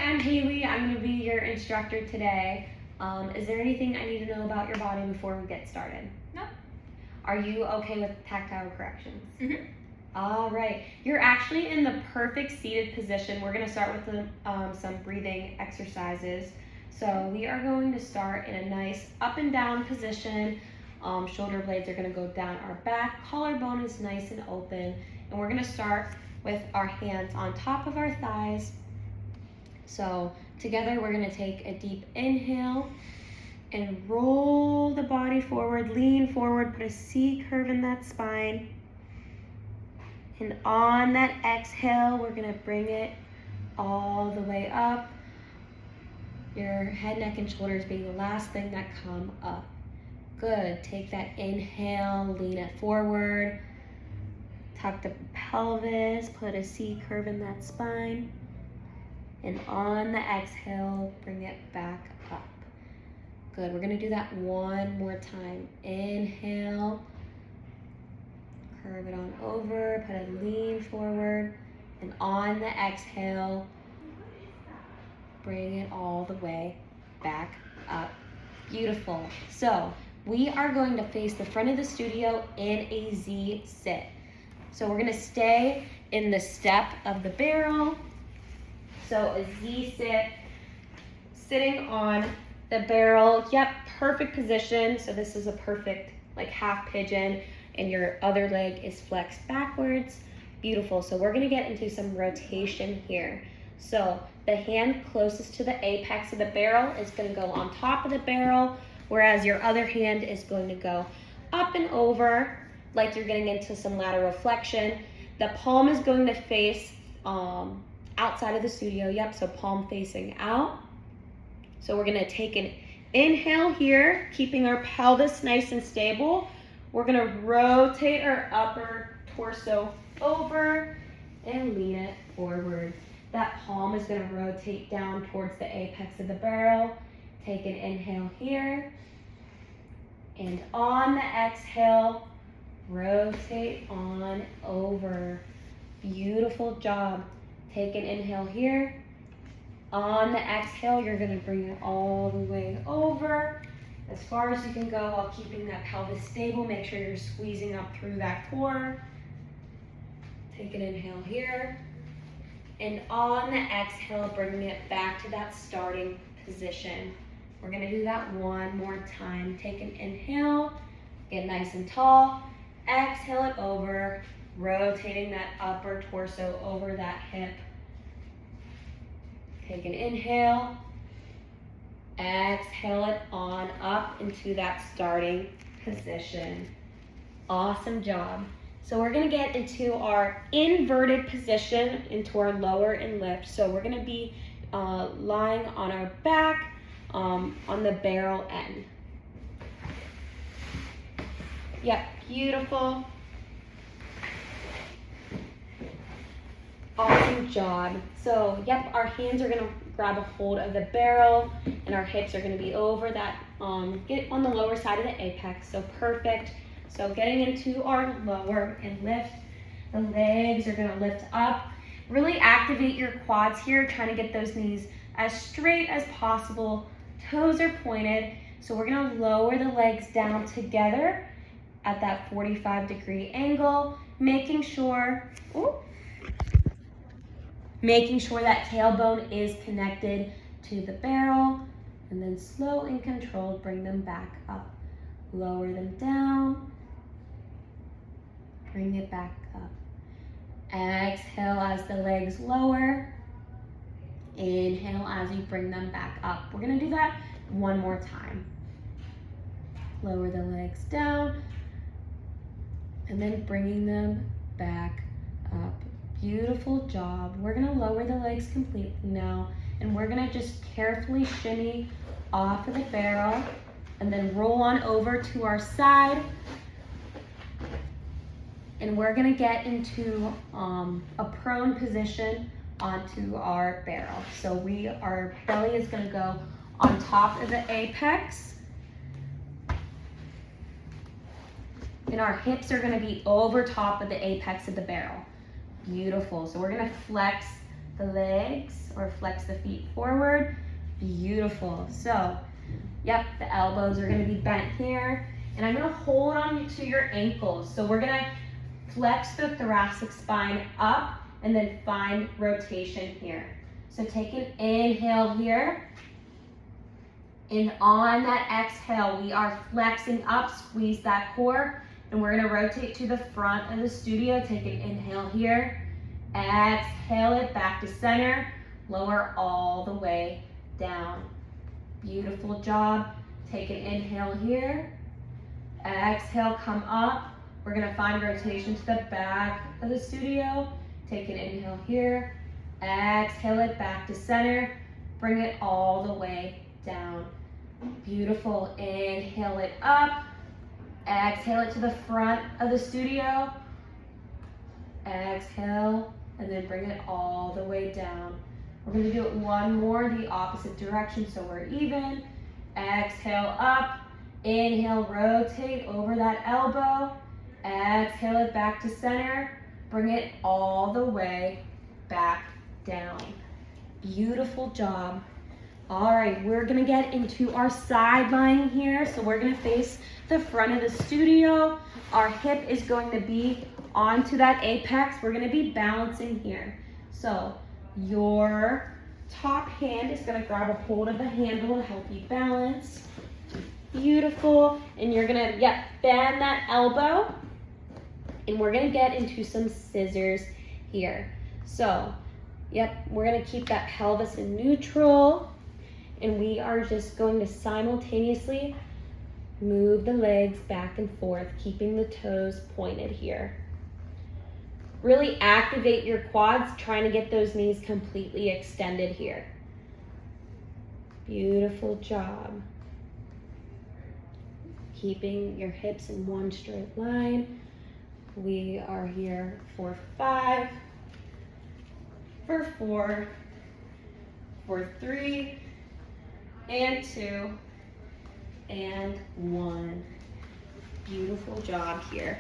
I'm Haley. I'm going to be your instructor today. Is there anything I need to know about your body before we get started? No. Are you okay with tactile corrections? Mm-hmm. All right. You're actually in the perfect seated position. We're going to start with some breathing exercises. So we are going to start in a nice up and down position. Shoulder blades are going to go down our back. Collarbone is nice and open. And we're going to start with our hands on top of our thighs. So together we're going to take a deep inhale and roll the body forward, lean forward, put a C curve in that spine. And on that exhale, we're going to bring it all the way up. Your head, neck, and shoulders being the last thing that come up. Good. Take that inhale, lean it forward. Tuck the pelvis, put a C curve in that spine. And on the exhale, bring it back up. Good, we're gonna do that one more time. Inhale, curve it on over, put a lean forward. And on the exhale, bring it all the way back up. Beautiful. So we are going to face the front of the studio in a Z sit. So we're gonna stay in the step of the barrel. So a Z sit, sitting on the barrel. Yep, perfect position. So this is a perfect like half pigeon and your other leg is flexed backwards. Beautiful. So we're gonna get into some rotation here. So the hand closest to the apex of the barrel is gonna go on top of the barrel, whereas your other hand is going to go up and over like you're getting into some lateral flexion. The palm is going to face outside of the studio, yep, so palm facing out. So we're gonna take an inhale here, keeping our pelvis nice and stable. We're gonna rotate our upper torso over and lean it forward. That palm is gonna rotate down towards the apex of the barrel. Take an inhale here. And on the exhale, rotate on over. Beautiful job. Take an inhale here. On the exhale, you're gonna bring it all the way over as far as you can go while keeping that pelvis stable. Make sure you're squeezing up through that core. Take an inhale here. And on the exhale, bring it back to that starting position. We're gonna do that one more time. Take an inhale, get nice and tall. Exhale it over, rotating that upper torso over that hip. Take an inhale, exhale it on up into that starting position. Awesome job. So we're gonna get into our inverted position, into our lower and lift. So we're gonna be lying on our back on the barrel end. Yep, beautiful. Awesome job. So, yep, our hands are gonna grab a hold of the barrel and our hips are gonna be over that, get on the lower side of the apex, so perfect. So getting into our lower and lift, the legs are gonna lift up. Really activate your quads here, trying to get those knees as straight as possible. Toes are pointed, so we're gonna lower the legs down together at that 45-degree angle, making sure that tailbone is connected to the barrel, and then slow and controlled, bring them back up. Lower them down, bring it back up. Exhale as the legs lower. Inhale as you bring them back up. We're gonna do that one more time. Lower the legs down, and then bringing them back up. Beautiful job. We're gonna lower the legs completely now, and we're gonna just carefully shimmy off of the barrel and then roll on over to our side. And we're gonna get into a prone position onto our barrel. So our belly is gonna go on top of the apex. And our hips are gonna be over top of the apex of the barrel. Beautiful. So we're gonna flex the legs or flex the feet forward. Beautiful. So, yep, the elbows are gonna be bent here. And I'm gonna hold on to your ankles. So we're gonna flex the thoracic spine up and then find rotation here. So take an inhale here. And on that exhale, we are flexing up, squeeze that core, and we're gonna rotate to the front of the studio. Take an inhale here. Exhale it back to center. Lower all the way down. Beautiful job. Take an inhale here. Exhale, come up. We're gonna find rotation to the back of the studio. Take an inhale here. Exhale it back to center. Bring it all the way down. Beautiful. Inhale it up. Exhale it to the front of the studio. Exhale, and then bring it all the way down. We're gonna do it one more, the opposite direction, so we're even. Exhale up. Inhale, rotate over that elbow. Exhale it back to center. Bring it all the way back down. Beautiful job. All right, we're gonna get into our side lying here. So we're gonna face the front of the studio. Our hip is going to be onto that apex. We're gonna be balancing here. So your top hand is gonna grab a hold of the handle to help you balance. Beautiful. And you're gonna, bend that elbow. And we're gonna get into some scissors here. So, we're gonna keep that pelvis in neutral. And we are just going to simultaneously move the legs back and forth, keeping the toes pointed here. Really activate your quads, trying to get those knees completely extended here. Beautiful job. Keeping your hips in one straight line. We are here for 5, for 4, for 3, and 2, and 1. Beautiful job here.